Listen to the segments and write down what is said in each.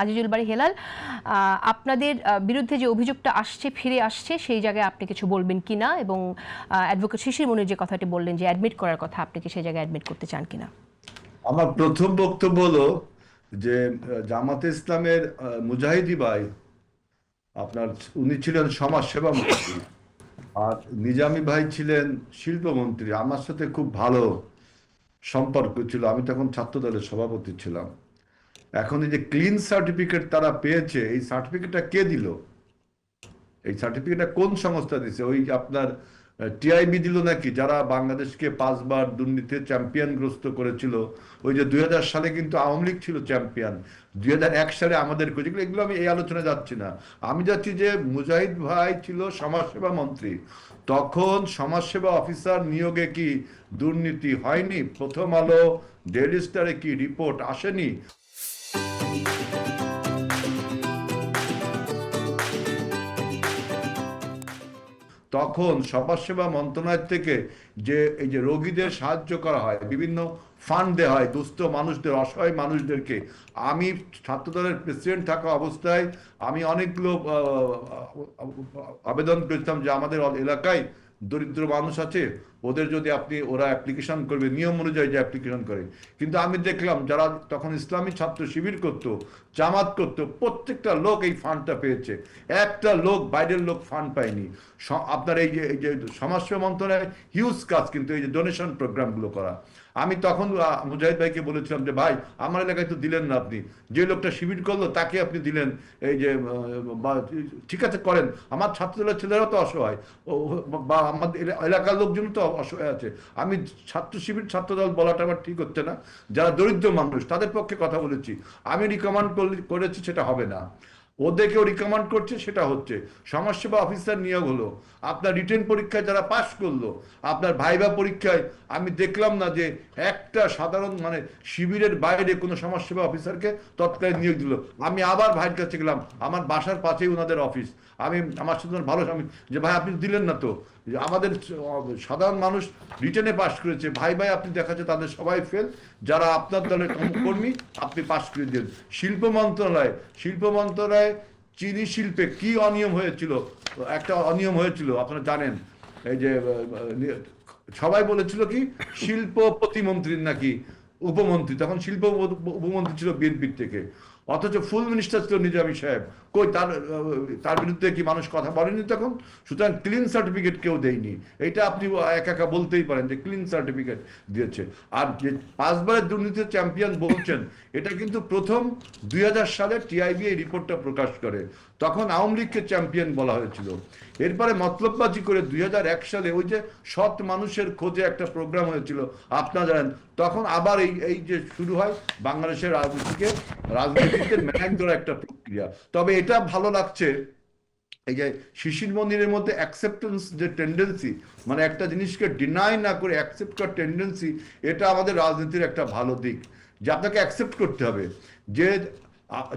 আজিজুল বারী হেলাল, আপনাদের বিরুদ্ধে যে অভিযোগটা ফিরে আসছে সেই জায়গায় আপনি কিছু বলবেন কিনা, এবং অ্যাডভোকেট শিশির মনির যে কথাটি বললেন যে অ্যাডমিট করার কথা, আপনি কি সেই জায়গায় অ্যাডমিট করতে চান কিনা? আমার প্রথম বক্তব্য হলো যে জামাতে ইসলামের মুজাহিদি ভাই আপনার উনি ছিলেন সমাজসেবা মন্ত্রী, আর নিজামী ভাই ছিলেন শিল্পমন্ত্রী। আমার সাথে খুব ভালো সম্পর্ক ছিল, আমি তখন ছাত্র দলের সভাপতি ছিলাম। এখন এই যে ক্লিন সার্টিফিকেট তারা পেয়েছে, এই সার্টিফিকেটটা কে দিল? এই সার্টিফিকেটটা কোন সংস্থা দিছে? ওই আপনার টিআইবি দিল নাকি, যারা বাংলাদেশকে 5বার দুর্নীতিতে চ্যাম্পিয়নগ্রস্ত করেছিল? ওই যে 2000 সালে কিন্তু আওয়ামী লীগ ছিল চ্যাম্পিয়ন, 2001 সালে আমাদের যেগুলো, এগুলো আমি এই আলোচনায় যাচ্ছি না। আমি যাচ্ছি যে মুজাহিদ ভাই ছিল সমাজসেবা মন্ত্রী, তখন সমাজসেবা অফিসার নিয়োগে কি দুর্নীতি হয়নি? প্রথম আলো, ডেইলি স্টারে কি রিপোর্ট আসেনি? তখন সমাজসেবা মন্ত্রণালয় থেকে যে এই যে রোগীদের সাহায্য করা হয়, বিভিন্ন ফান্ড দেওয়া হয় দুস্থ মানুষদের, অসহায় মানুষদেরকে। আমি ছাত্রদলের প্রেসিডেন্ট থাকা অবস্থায় আমি অনেকগুলো আবেদন করেছিলাম যে আমাদের এলাকায় দরিদ্র মানুষ আছে, ওদের যদি ওরা অ্যাপ্লিকেশন করবে, নিয়ম অনুযায়ী যে অ্যাপ্লিকেশন করে। কিন্তু আমি দেখলাম যারা তখন ইসলামী ছাত্র শিবির করতো, জামাত করতো, প্রত্যেকটা লোক এই ফান্ডটা পেয়েছে, একটা লোক বাইরের লোক ফান্ড পায়নি। আপনার এই যে সমাজসেবা মন্ত্রণালয়ের হিউজ কাজ কিন্তু এই যে ডোনেশন প্রোগ্রামগুলো করা। আমি তখন মুজাহিদ ভাইকে বলেছিলাম যে ভাই, আমার এলাকায় তো দিলেন না, আপনি যে লোকটা শিবির করলো তাকে আপনি দিলেন, এই যে ঠিক আছে করেন, আমার ছাত্রদলের ছেলেরাও তো অসহায়, বা আমাদের এলাকার লোকজন তো অসহায় আছে। আমি ছাত্র শিবির ছাত্রদল বলাটা আমার ঠিক হচ্ছে না, যারা দরিদ্র মানুষ তাদের পক্ষে কথা বলেছি। আমি রিকমেন্ড করেছি, সেটা হবে না। ওদেরকেও রিকমেন্ড করছে, সেটা হচ্ছে। সমাজসেবা অফিসার নিয়োগ হলো, আপনার রিটেন পরীক্ষায় যারা পাশ করলো, আপনার ভাইবা পরীক্ষায় আমি দেখলাম না যে একটা সাধারণ মানে শিবিরের বাইরে কোনো সমাজসেবা অফিসারকে তৎকালীন নিয়োগ দিল। আমি আবার ভাইয়ের কাছে গেলাম, আমার বাসার পাশেই ওনাদের অফিস, আমি আমার সাথে ভালো আমি যে ভাই আপনি দিলেন না তো, আমাদের সাধারণ মানুষ রিটেনে পাশ করেছে, ভাই ভাই আপনি দেখাচ্ছে তাদের সবাই ফেল, যারা আপনার দলের কর্মী আপনি পাশ করে দিন। শিল্প মন্ত্রণালয় চিনি শিল্পে কি অনিয়ম হয়েছিল? একটা অনিয়ম হয়েছিল আপনারা জানেন, এই যে সবাই বলেছিল কি শিল্প প্রতিমন্ত্রীর নাকি উপমন্ত্রী, তখন শিল্প উপমন্ত্রী ছিল বিএনপির থেকে, অথচ ফুল মিনিস্টার ছিল নিজামী সাহেব। কই তার বিরুদ্ধে কি মানুষ কথা বলেনি তখন? সুতরাং ক্লিন সার্টিফিকেট কেউ দেয়নি, এটা আপনি একা একা বলতেই পারেন যে ক্লিন সার্টিফিকেট দিয়েছে। আর যে 5বারের দুর্নীতির চ্যাম্পিয়ন বলছেন, এটা কিন্তু প্রথম 2000 সালে টিআইবি এই রিপোর্টটা প্রকাশ করে, তখন আওয়ামী লীগকে চ্যাম্পিয়ন বলা হয়েছিল। এরপরে মতলববাজি করে 2001 সালে ওই যে সৎ মানুষের খোঁজে একটা প্রোগ্রাম হয়েছিল, আপনারা জানেন, তখন আবার এই যে শুরু হয় বাংলাদেশের রাজনীতিতে ম্যানেজ করা একটা প্রক্রিয়া। তবে এটা ভালো লাগছে, এই যে শিশির মন্দিরের মধ্যে অ্যাকসেপ্টেন্স যে টেন্ডেন্সি, মানে একটা জিনিসকে ডিনাই না করে অ্যাকসেপ্ট করার টেন্ডেন্সি, এটা আমাদের রাজনীতির একটা ভালো দিক, যে আপনাকে অ্যাকসেপ্ট করতে হবে। যে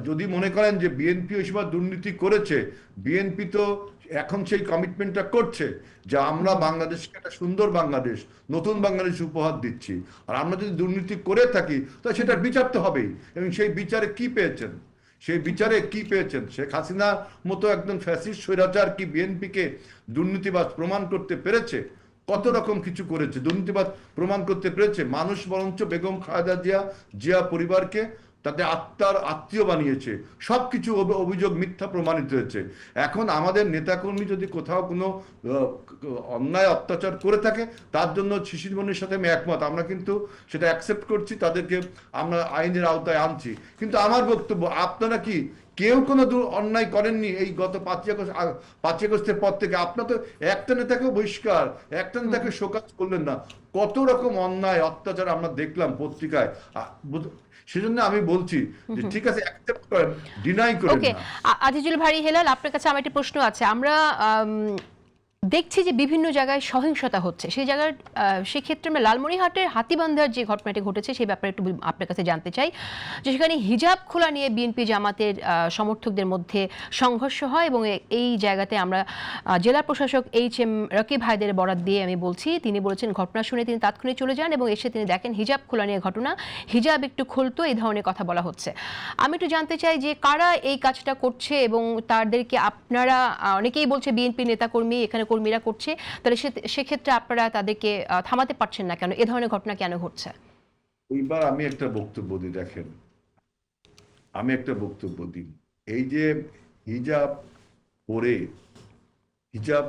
যদি মনে করেন যে বিএনপি ওই সময় দুর্নীতি করেছে, বিএনপি তো এখন সেই কমিটমেন্টটা করছে যে আমরা বাংলাদেশকে একটা সুন্দর বাংলাদেশ, নতুন বাংলাদেশ উপহার দিচ্ছি। আর আমরা যদি দুর্নীতি করে থাকি তাহলে সেটার বিচার তো হবেই। এবং সেই বিচারে কি পেয়েছেন? সেই বিচারে কি পেয়েছেন? শেখ হাসিনার মতো একজন ফ্যাসিস্ট স্বৈরাচার কি বিএনপিকে দুর্নীতিবাজ প্রমাণ করতে পেরেছে? কত রকম কিছু করেছে, দুর্নীতিবাদ প্রমাণ করতে পেরেছে? মানুষ বরঞ্চ বেগম খালেদা জিয়া পরিবারকে তাদের আত্মীয় বানিয়েছে, সবকিছু অভিযোগ মিথ্যা প্রমাণিত হয়েছে। এখন আমাদের নেতাকর্মী যদি কোথাও কোনো অন্যায় অত্যাচার করে থাকে, তার জন্য শিশির মনির সাথে আমি একমত, আমরা কিন্তু সেটা অ্যাকসেপ্ট করছি, তাদেরকে আমরা আইনের আওতায় আনছি। কিন্তু আমার বক্তব্য, আপনারা কি কেউ কোনো অন্যায় করেননি এই গত 5ই আগস্টের পর থেকে? আপনার তো একটা নেতাকে বহিষ্কার, একটা নেতাকে শোকাজ করলেন না, কত রকম অন্যায় অত্যাচার আমরা দেখলাম পত্রিকায়। সেজন্য আমি বলছি যে ঠিক আছে, অ্যাকসেপ্ট করেন, ডিনাই করেন না। আজিজুল বারী হেলাল, আপনার কাছে আমার একটা প্রশ্ন আছে। আমরা দেখছি যে বিভিন্ন জায়গায় সহিংসতা হচ্ছে, সেই জায়গার সেক্ষেত্রে আমরা লালমনিরহাটের হাতীবান্ধার যে ঘটনাটি ঘটেছে সেই ব্যাপারে একটু আপনার কাছে জানতে চাই, যে সেখানে হিজাব খোলা নিয়ে বিএনপি জামাতের সমর্থকদের মধ্যে সংঘর্ষ হয় এবং এই জায়গাতে আমরা জেলা প্রশাসক HM রকিব হায়দের বরাত দিয়ে আমি বলছি, তিনি বলেছেন ঘটনা শুনে তিনি তাৎক্ষণিক চলে যান এবং এসে তিনি দেখেন হিজাব খোলা নিয়ে ঘটনা, হিজাব একটু খুলতো, এই ধরনের কথা বলা হচ্ছে। আমি একটু জানতে চাই যে কারা এই কাজটা করছে এবং তাদেরকে আপনারা, অনেকেই বলছে বিএনপি নেতাকর্মী এখানে কর্মীরা করছে, তাহলে সেক্ষেত্রে আপনারা তাদেরকে থামাতে পারছেন না কেন? এ ধরনের ঘটনা কেন ঘটছে? এইবার আমি একটা বক্তব্য দিই, দেখেন আমি একটা বক্তব্য দিই, এই যে হিজাব পরে, হিজাব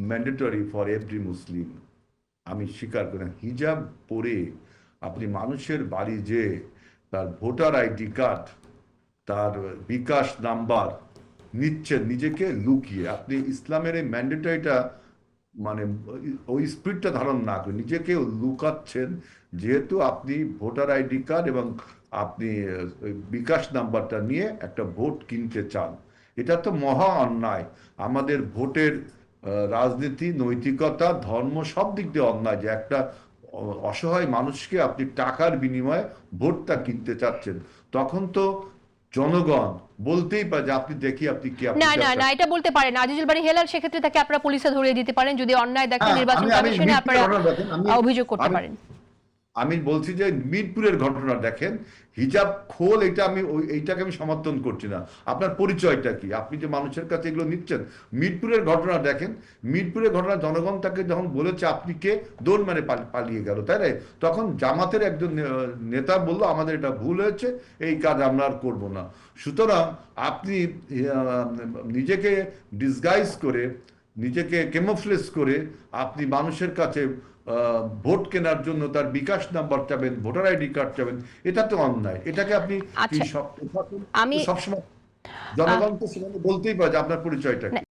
ম্যান্ডেটরি ফর এভরি মুসলিম, আমি স্বীকার করি না। হিজাব পরে আপনি মানুষের বাড়ি যে তার ভোটার আইডি কার্ড, তার বিকাশ নাম্বার নিচ্ছেন নিজেকে লুকিয়ে, আপনি ইসলামের এই ম্যান্ডেটরিটা মানে ওই স্পিরিটটা ধারণ না করে নিজেকে লুকাচ্ছেন, যেহেতু আপনি ভোটার আইডি কার্ড এবং আপনি বিকাশ নাম্বারটা নিয়ে একটা ভোট কিনতে চান। এটা তো মহা অন্যায়। আমাদের ভোটের রাজনীতি, নৈতিকতা, ধর্ম সব দিক দিয়ে অন্যায় যে একটা অসহায় মানুষকে আপনি টাকার বিনিময়ে ভোটটা কিনতে চাচ্ছেন। তখন তো জনগণ বলতেই পারে যে আপনি দেখি আপনি কি, আপনি না না না, এটা বলতে পারেন না আজিজুল বাড়ি হেলাল, সেক্ষেত্রে তাকে আপনারা পুলিশে ধরিয়ে দিতে পারেন, যদি অন্যায় দেখেন নির্বাচন কমিশনে আপনারা অভিযোগ করতে পারেন। আমি বলছি যে মিরপুরের ঘটনা দেখেন, হিজাব খোল, এটা আমি এইটাকে আমি সমর্থন করছি না। আপনার পরিচয়টা কি? আপনি যে মানুষের কাছে এগুলো নিচ্ছেন। মিরপুরের ঘটনা দেখেন, মিরপুরের ঘটনা জনগণ তাকে যখন বলেছে আপনি কে, দৌড় মানে পালিয়ে গেল, তাই না? তখন জামাতের একজন নেতা বলল আমাদের এটা ভুল হয়েছে, এই কাজ আমরা আর করবো না। সুতরাং আপনি নিজেকে ডিসগাইজ করে, নিজেকে কেমোফ্লেজ করে আপনি মানুষের কাছে ভোট কেনার জন্য তার বিকাশ নাম্বার চাবেন, ভোটার আইডি কার্ড চাবেন, এটা তো অন্যায়। এটাকে আপনি আমি সবসময় জনগণ তো সেখানে বলতেই পারে যে আপনার পরিচয়টা কি।